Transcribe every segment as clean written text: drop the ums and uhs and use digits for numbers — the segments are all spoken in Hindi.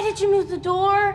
did you move the door?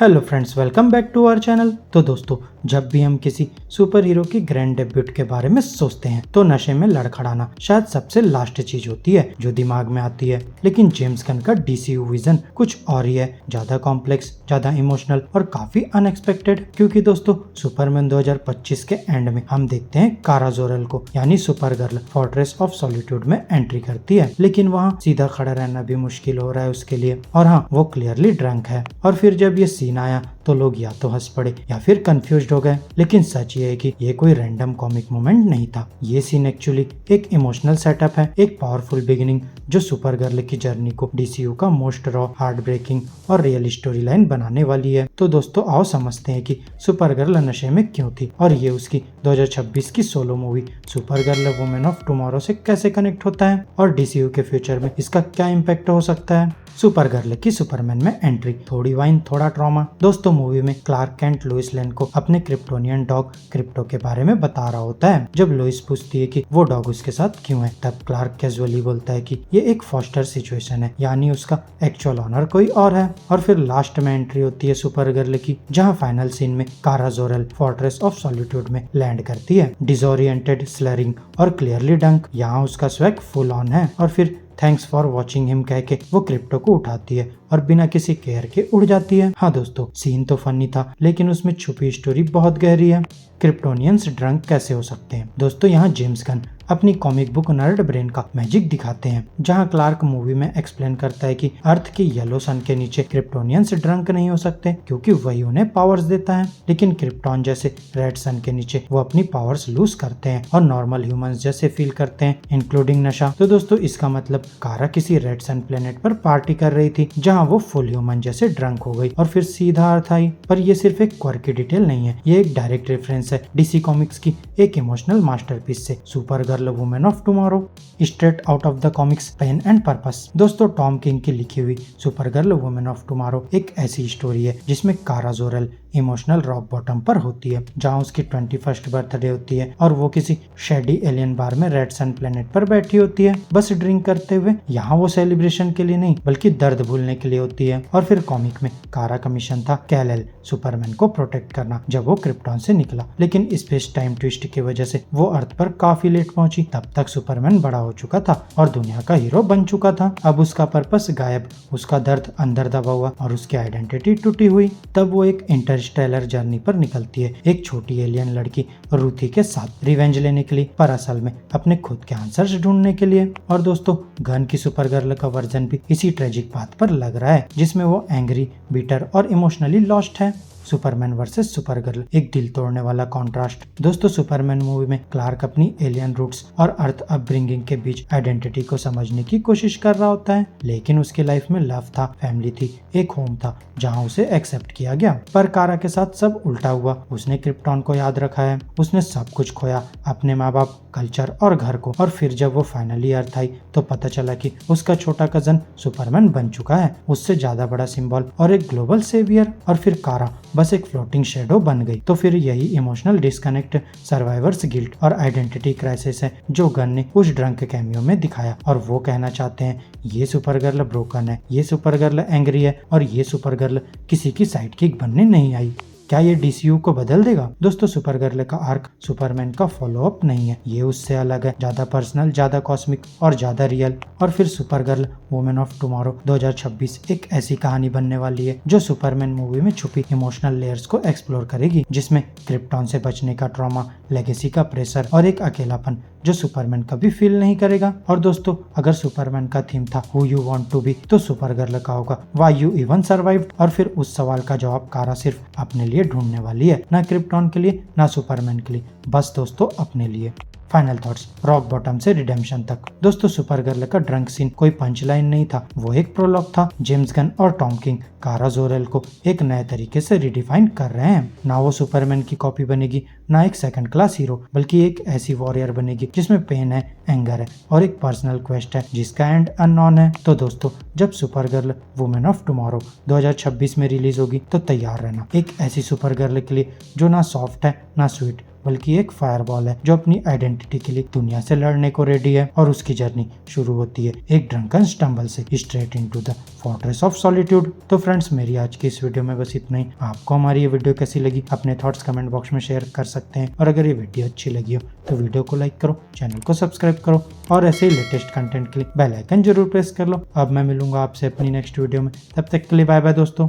Hello friends, welcome back to our channel. तो दोस्तों, जब भी हम किसी सुपर हीरो की ग्रैंड डेब्यूट के बारे में सोचते हैं तो नशे में लड़खड़ाना शायद सबसे लास्ट चीज होती है जो दिमाग में आती है। लेकिन जेम्स गन का डीसीयू विजन कुछ और ही है, ज्यादा कॉम्प्लेक्स, ज्यादा इमोशनल और काफी अनएक्सपेक्टेड। क्योंकि दोस्तों, सुपरमैन 2025 के एंड में हम देखते हैं कारा जोरल को, यानी super girl fortress of solitude में एंट्री करती है। लेकिन वहाँ सीधा खड़ा रहना भी मुश्किल हो रहा है उसके लिए, और हाँ, वो क्लियरली ड्रंक है। और फिर जब ये सीन आया तो लोग या तो हंस पड़े या फिर कंफ्यूज्ड हो गए। लेकिन सच ये है कि ये कोई रैंडम कॉमिक मोमेंट नहीं था। ये सीन एक्चुअली एक इमोशनल सेटअप है, एक पावरफुल बिगिनिंग जो सुपर गर्ल की जर्नी को डीसीयू का मोस्ट रॉ, हार्ट ब्रेकिंग और रियल स्टोरी लाइन बनाने वाली है। तो दोस्तों, आओ समझते हैं कि सुपर गर्ल नशे में क्यों थी और ये उसकी 2026 की solo movie super girl woman of tomorrow से कैसे कनेक्ट होता है और डीसीयू के फ्यूचर में इसका क्या इम्पैक्ट हो सकता है। सुपर गर्ल की सुपरमैन में एंट्री, थोड़ी वाइन थोड़ा ट्रॉमा। दोस्तों, मूवी में क्लार्क कैंट लुइस लेन को अपने क्रिप्टोनियन डॉग क्रिप्टो के बारे में बता रहा होता है। जब लुइस पूछती है कि वो डॉग उसके साथ क्यों है, तब क्लार्क कैजुअली बोलता है कि ये एक फॉस्टर सिचुएशन है, यानी उसका एक्चुअल ऑनर कोई और है। और फिर लास्ट में एंट्री होती है सुपर गर्ल की, जहाँ फाइनल सीन में कारा जोरल फोर्ट्रेस ऑफ सॉलिट्यूड में लैंड करती है, डिसोरिएंटेड, स्लरिंग और क्लियरली डंक। यहाँ उसका स्वैग फुल ऑन है और फिर थैंक्स फॉर वॉचिंग हिम कह के वो क्रिप्टो को उठाती है और बिना किसी केयर के उड़ जाती है। हाँ दोस्तों, सीन तो फनी था, लेकिन उसमें छुपी स्टोरी बहुत गहरी है। क्रिप्टोनियंस ड्रंक कैसे हो सकते हैं? दोस्तों, यहाँ जेम्स गन अपनी कॉमिक बुक नर्ड ब्रेन का मैजिक दिखाते हैं, जहाँ क्लार्क मूवी में एक्सप्लेन करता है कि अर्थ के येलो सन के नीचे क्रिप्टोनियंस ड्रंक नहीं हो सकते क्योंकि वही उन्हें पावर्स देता है। लेकिन क्रिप्टॉन जैसे रेड सन के नीचे वो अपनी पावर्स लूज करते हैं और नॉर्मल ह्यूमंस जैसे फील करते हैं, इंक्लूडिंग नशा। तो दोस्तों, इसका मतलब कारा किसी रेड सन प्लेनेट पर पार्टी कर रही थी जहाँ वो फुल ह्यूमन जैसे ड्रंक हो गई और फिर सीधा अर्थ आई। पर ये सिर्फ एक क्वर्की डिटेल नहीं है, ये एक डायरेक्ट रेफरेंस है डीसी कॉमिक्स की एक इमोशनल मास्टरपीस से, Supergirl woman of tomorrow, straight out of the comics pen and purpose. दोस्तों, टॉम किंग की लिखी हुई Supergirl woman of tomorrow एक ऐसी स्टोरी है जिसमें कारा जोरल इमोशनल रॉक बॉटम पर होती है, जहाँ उसकी 21st बर्थडे होती है और वो किसी शेडी एलियन बार में रेड सन प्लेनेट पर बैठी होती है, बस ड्रिंक करते हुए। यहाँ वो सेलिब्रेशन के लिए नहीं बल्कि दर्द भूलने के लिए होती है। और फिर कॉमिक में कारा का मिशन था कैल-एल, सुपरमैन को प्रोटेक्ट करना, जब वो क्रिप्टॉन से निकला। लेकिन स्पेस टाइम ट्विस्ट की वजह से वो अर्थ पर काफी लेट पहुंची। तब तक सुपरमैन बड़ा हो चुका था और दुनिया का हीरो बन चुका था। अब उसका पर्पस गायब, उसका दर्द अंदर दबा हुआ और उसकी आइडेंटिटी टूटी हुई। तब वो एक इंटरस्टेलर जर्नी पर निकलती है, एक छोटी एलियन लड़की रूथी के साथ रिवेंज लेने के लिए, पर असल में अपने खुद के आंसर्स ढूंढने के लिए। और दोस्तों, गन की सुपर गर्ल का वर्जन भी इसी ट्रेजिक पाथ पर लग रहा है, जिसमें वो एंग्री, बिटर और इमोशनली लॉस्ट है। सुपरमैन वर्सेस सुपर गर्ल, एक दिल तोड़ने वाला कॉन्ट्रास्ट। दोस्तों, सुपरमैन मूवी में क्लार्क अपनी एलियन रूट्स और अर्थ अपब्रिंगिंग के बीच आइडेंटिटी को समझने की कोशिश कर रहा होता है, लेकिन उसकी लाइफ में लव था, फैमिली थी, एक होम था जहां उसे एक्सेप्ट किया गया। पर कारा के साथ सब उल्टा हुआ। उसने क्रिप्टॉन को याद रखा है, उसने सब कुछ खोया, अपने माँ बाप, कल्चर और घर को। और फिर जब वो फाइनली अर्थ आई तो पता चला कि उसका छोटा कजन सुपरमैन बन चुका है, उससे ज्यादा बड़ा सिंबल और एक ग्लोबल सेवियर। और फिर कारा बस एक फ्लोटिंग शेडो बन गई। तो फिर यही इमोशनल डिस्कनेक्ट, सर्वाइवर्स गिल्ट और आइडेंटिटी क्राइसिस है जो गन ने उस ड्रंक कैमियो में दिखाया। और वो कहना चाहते हैं ये सुपर गर्ल ब्रोकन है, ये सुपर गर्ल एंग्री है और ये सुपर गर्ल किसी की साइड किक बनने नहीं आई। क्या ये डीसीयू को बदल देगा? दोस्तों, सुपर गर्ल का आर्क सुपरमैन का फॉलो अप नहीं है, ये उससे अलग है, ज्यादा पर्सनल, ज्यादा कॉस्मिक और ज्यादा रियल। और फिर super girl woman of tomorrow 2026 एक ऐसी कहानी बनने वाली है जो सुपरमैन मूवी में छुपी इमोशनल लेयर्स को एक्सप्लोर करेगी, जिसमें क्रिप्टॉन से बचने का ट्रॉमा, लेगेसी का प्रेशर और एक अकेलापन जो सुपरमैन कभी फील नहीं करेगा। और दोस्तों, अगर सुपरमैन का थीम था who you want to be, तो सुपर गर्ल का होगा व्हाई यू इवन सर्वाइव्ड। और फिर उस सवाल का जवाब कारा सिर्फ अपने लिए ढूंढने वाली है, ना क्रिप्टॉन के लिए ना सुपरमैन के लिए, बस दोस्तों अपने लिए। फाइनल थॉट्स, रॉक बॉटम से रिडेम्पशन तक। दोस्तों, सुपर गर्ल का ड्रंक सीन कोई पंच लाइन नहीं था, वो एक प्रोलॉग था। जेम्स गन और टॉम किंग कारा जोरेल को एक नए तरीके से रिडिफाइन कर रहे हैं। ना वो सुपरमैन की कॉपी बनेगी, ना एक सेकंड क्लास हीरो, बल्कि एक ऐसी वॉरियर बनेगी जिसमें पेन है, एंगर है और एक पर्सनल क्वेस्ट है जिसका एंड अननोन है। तो दोस्तों, जब super girl woman of tomorrow 2026 में रिलीज होगी तो तैयार रहना एक ऐसी सुपर गर्ल के लिए जो ना सॉफ्ट है, ना स्वीट बल्कि एक फायरबॉल है जो अपनी आइडेंटिटी के लिए दुनिया से लड़ने को रेडी है। और उसकी जर्नी शुरू होती है एक ड्रंकन स्टम्बल से straight into the fortress of solitude. तो फ्रेंड्स, मेरी आज की इस वीडियो में बस इतना ही। आपको हमारी ये वीडियो कैसी लगी अपने थॉट्स कमेंट बॉक्स में शेयर कर सकते हैं। और अगर ये वीडियो अच्छी लगी हो तो वीडियो को लाइक करो, चैनल को सब्सक्राइब करो और ऐसे ही लेटेस्ट कंटेंट के लिए बेल आइकन जरूर प्रेस कर लो। अब मैं मिलूंगा आपसे अपनी नेक्स्ट वीडियो में, तब तक के लिए बाय बाय दोस्तों।